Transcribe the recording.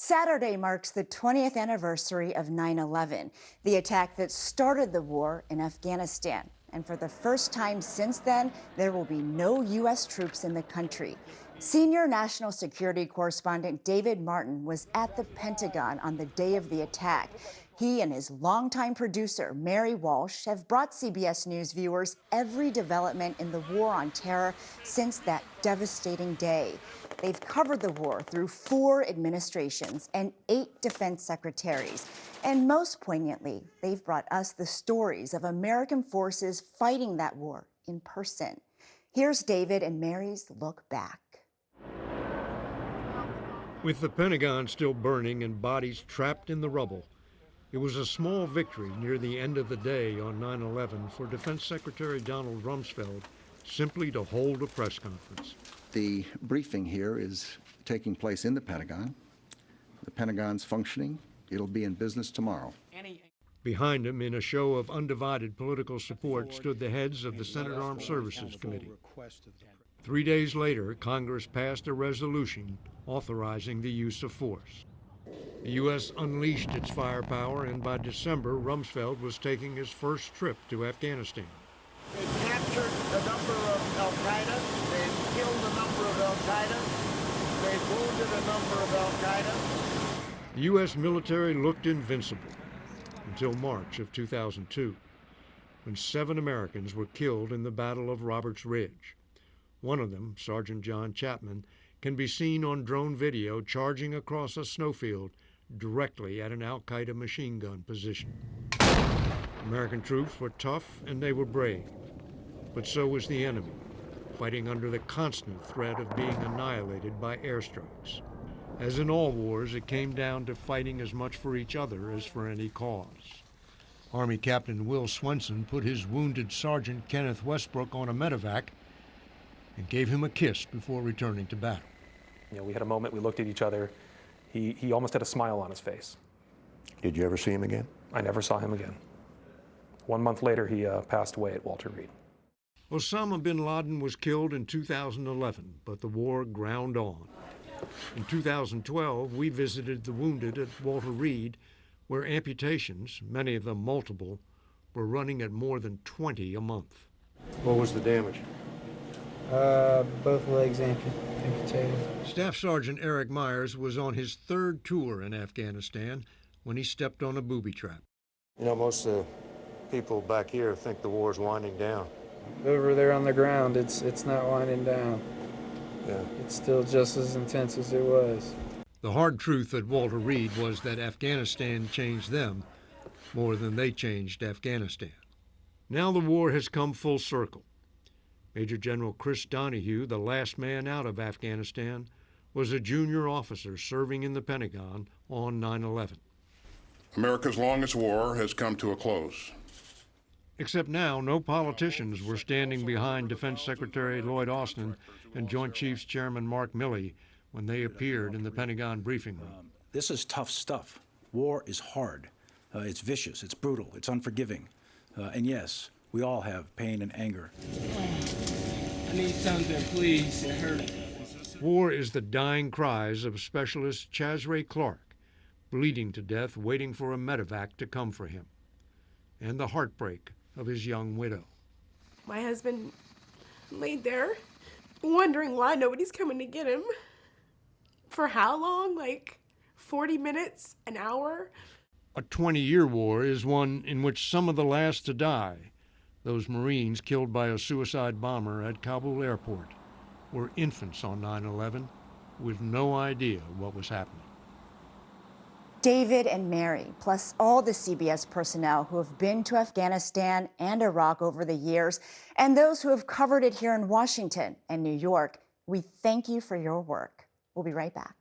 Saturday marks the 20th anniversary of 9/11, the attack that started the war in Afghanistan. And for the first time since then, there will be no U.S. troops in the country. Senior national security correspondent David Martin was at the Pentagon on the day of the attack. He and his longtime producer, Mary Walsh, have brought CBS News viewers every development in the war on terror since that devastating day. They've covered the war through 4 administrations and 8 defense secretaries. And most poignantly, they've brought us the stories of American forces fighting that war in person. Here's David and Mary's look back. With the Pentagon still burning and bodies trapped in the rubble, it was a small victory near the end of the day on 9/11 for Defense Secretary Donald Rumsfeld simply to hold a press conference. The briefing here is taking place in the Pentagon. The Pentagon's functioning. It'll be in business tomorrow. Behind him, in a show of undivided political support, stood the heads of the Senate Armed Services Committee. 3 days later, Congress passed a resolution authorizing the use of force. The U.S. unleashed its firepower, and by December, Rumsfeld was taking his first trip to Afghanistan. They've captured a number of al-Qaeda. They've killed a number of al-Qaeda. They've wounded a number of al-Qaeda. The U.S. military looked invincible until March of 2002, when 7 Americans were killed in the Battle of Roberts Ridge. One of them, Sergeant John Chapman, can be seen on drone video charging across a snowfield directly at an al-Qaeda machine gun position. American troops were tough and they were brave, but so was the enemy, fighting under the constant threat of being annihilated by airstrikes. As in all wars, it came down to fighting as much for each other as for any cause. Army Captain Will Swenson put his wounded Sergeant Kenneth Westbrook on a medevac and gave him a kiss before returning to battle. We had a moment, we looked at each other. He almost had a smile on his face. Did you ever see him again? I never saw him again. 1 month later, he passed away at Walter Reed. Osama bin Laden was killed in 2011, but the war ground on. In 2012, we visited the wounded at Walter Reed, where amputations, many of them multiple, were running at more than 20 a month. What was the damage? Both legs amputated. Staff Sergeant Eric Myers was on his 3rd tour in Afghanistan when he stepped on a booby trap. You know, most of the people back here think the war's winding down. Over there on the ground, it's not winding down. Yeah. It's still just as intense as it was. The hard truth at Walter Reed was that Afghanistan changed them more than they changed Afghanistan. Now the war has come full circle. Major General Chris Donahue, the last man out of Afghanistan, was a junior officer serving in the Pentagon on 9/11. America's longest war has come to a close. Except now, no politicians were standing behind Defense Secretary Lloyd Austin and Joint Chiefs Chairman Mark Milley when they appeared in the Pentagon briefing room. This is tough stuff. War is hard. It's vicious, it's brutal, it's unforgiving. And yes, we all have pain and anger. I need something, please. It hurts. War is the dying cries of Specialist Chazray Clark, bleeding to death, waiting for a medevac to come for him, and the heartbreak of his young widow. My husband laid there, wondering why nobody's coming to get him. For how long? Like 40 minutes, an hour? A 20-year war is one in which some of the last to die, those Marines killed by a suicide bomber at Kabul airport, were infants on 9/11 with no idea what was happening. David and Mary, plus all the CBS personnel who have been to Afghanistan and Iraq over the years, and those who have covered it here in Washington and New York, we thank you for your work. We'll be right back.